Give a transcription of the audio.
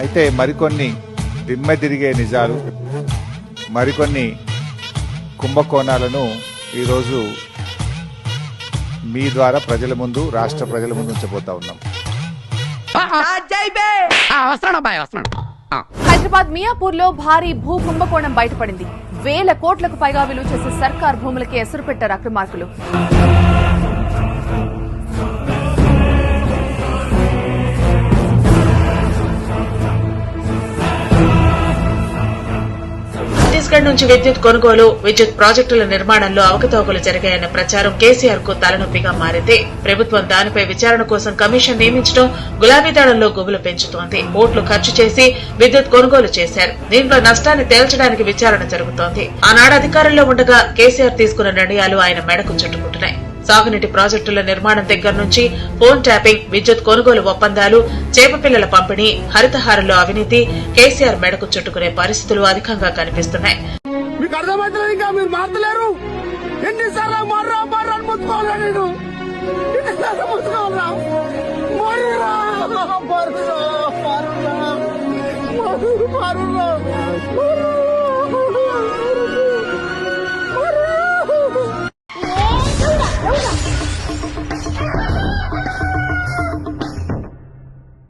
అయితే మరికొన్ని దిమ్మె తిరిగే నిజాలు, మరికొన్ని కుంభకోణాలను ఈరోజు మీ ద్వారా ప్రజల ముందు, రాష్ట్ర ప్రజల ముందు ఉంచబోతా ఉన్నాం. హైదరాబాద్ మియాపూర్ లో భారీ భూ కుంభకోణం బయటపడింది. 1000 కోట్లకు పైగా విలువ చేసే సర్కార్ భూములకి ఎసురు పెట్టారు అక్రమార్కులు. ఛత్తీస్గఢ్ నుంచి విద్యుత్ కొనుగోలు, విద్యుత్ ప్రాజెక్టుల నిర్మాణంలో అవకతవకలు జరిగాయన్న ప్రచారం కేసీఆర్ కు తలనొప్పిగా మారింది. ప్రభుత్వం దానిపై విచారణ కోసం కమిషన్ నియమించడం గులాబీదళంలో గుబులు పెంచుతోంది. కోట్లు ఖర్చు చేసి విద్యుత్ కొనుగోలు చేశారు. దీంట్లో నష్టాన్ని తేల్చడానికి విచారణ జరుగుతోంది. ఆనాడు అధికారంలో ఉండగా కేసీఆర్ తీసుకున్న నిర్ణయాలు ఆయన మెడకు చుట్టుకుంటున్నాయి. సాగునీటి ప్రాజెక్టుల నిర్మాణం దగ్గర నుంచి ఫోన్ ట్యాపింగ్, విద్యుత్ కొనుగోలు ఒప్పందాలు, చేపపిల్లల పంపిణీ, హరితహారంలో అవినీతి కేసీఆర్ మెడకు చుట్టుకునే పరిస్థితులు అధికంగా కనిపిస్తున్నాయి. మీకు అర్థమవుతుంది, ఇంకా మీరు మారలేరు. ఎన్నిసార్లు ముట్టుకోవాలా నేను? ఎన్నిసార్లు ముట్టుకోవాలా?